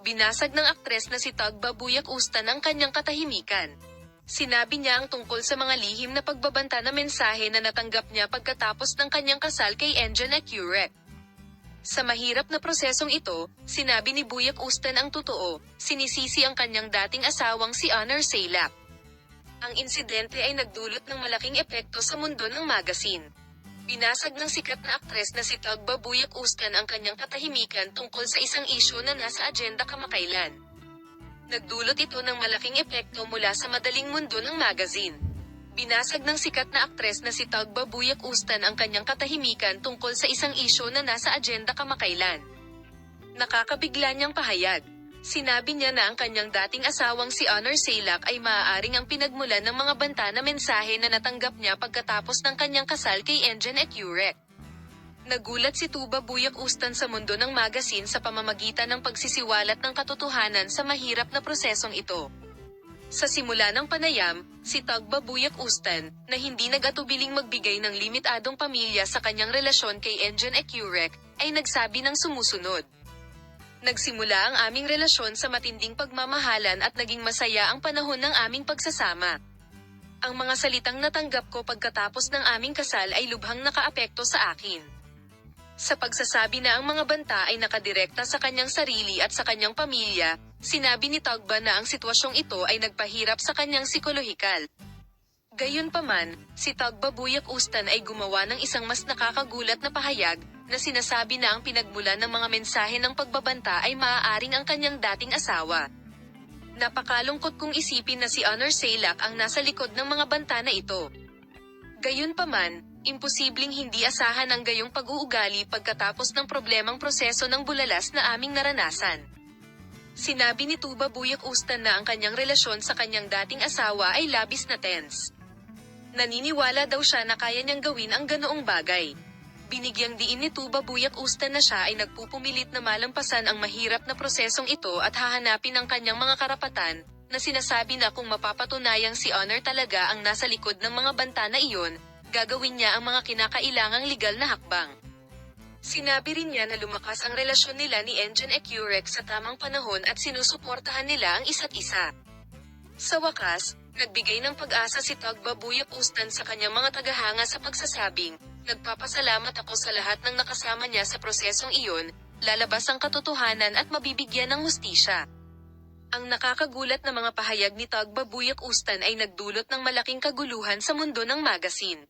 Binasag ng aktres na si Tagba Buyak-Ustan ang kanyang katahimikan. Sinabi niya ang tungkol sa mga lihim na pagbabanta na mensahe na natanggap niya pagkatapos ng kanyang kasal kay Enjan Accurate. Sa mahirap na prosesong ito, sinabi ni Buyak-Ustan ang totoo, sinisisi ang kanyang dating asawang si Honor Sailak. Ang insidente ay nagdulot ng malaking epekto sa mundo ng magazine. Binasag ng sikat na aktres na si Tagba Buyak-Ustan ang kanyang katahimikan tungkol sa isang isyu na nasa agenda kamakailan. Nagdulot ito ng malaking epekto mula sa madaling mundo ng magazine. Binasag ng sikat na aktres na si Tagba Buyak-Ustan ang kanyang katahimikan tungkol sa isang isyu na nasa agenda kamakailan. Nakakabigla niyang pahayag. Sinabi niya na ang kanyang dating asawang si Honor Sailak ay maaaring ang pinagmulan ng mga banta na mensahe na natanggap niya pagkatapos ng kanyang kasal kay Enjan Accurate. Nagulat si Tuba Buyak-Ustan sa mundo ng magazine sa pamamagitan ng pagsisiwalat ng katotohanan sa mahirap na prosesong ito. Sa simula ng panayam, si Tagba Buyak-Ustan, na hindi nag-atubiling magbigay ng limitadong pamilya sa kanyang relasyon kay Enjan Accurate, ay nagsabi ng sumusunod. Nagsimula ang aming relasyon sa matinding pagmamahalan at naging masaya ang panahon ng aming pagsasama. Ang mga salitang natanggap ko pagkatapos ng aming kasal ay lubhang nakaapekto sa akin. Sa pagsasabi na ang mga banta ay nakadirekta sa kanyang sarili at sa kanyang pamilya, sinabi ni Tagba na ang sitwasyong ito ay nagpahirap sa kanyang psikolohikal. Gayunpaman, si Tagba Buyak-Ustan ay gumawa ng isang mas nakakagulat na pahayag, na sinasabi na ang pinagmulan ng mga mensahe ng pagbabanta ay maaaring ang kanyang dating asawa. Napakalungkot kung isipin na si Honor Sailak ang nasa likod ng mga banta na ito. Gayunpaman, imposibleng hindi asahan ang gayong pag-uugali pagkatapos ng problemang proseso ng bulalas na aming naranasan. Sinabi ni Tuba Buyak-Ustan na ang kanyang relasyon sa kanyang dating asawa ay labis na tense. Naniniwala daw siya na kaya niyang gawin ang ganoong bagay. Binigyang diin ni Tuba Buyak-Ustan na siya ay nagpupumilit na malampasan ang mahirap na prosesong ito at hahanapin ang kanyang mga karapatan, na sinasabi na kung mapapatunayang si Honor talaga ang nasa likod ng mga banta na iyon, gagawin niya ang mga kinakailangang legal na hakbang. Sinabi rin niya na lumakas ang relasyon nila ni Enjan Accurate sa tamang panahon at sinusuportahan nila ang isa't isa. Sa wakas, nagbigay ng pag-asa si Tagba Buyak-Ustan sa kanyang mga tagahanga sa pagsasabing, "Nagpapasalamat ako sa lahat ng nakasama niya sa prosesong iyon, lalabas ang katotohanan at mabibigyan ng hustisya." Ang nakakagulat na mga pahayag ni Tagba Buyak-Ustan ay nagdulot ng malaking kaguluhan sa mundo ng magazine.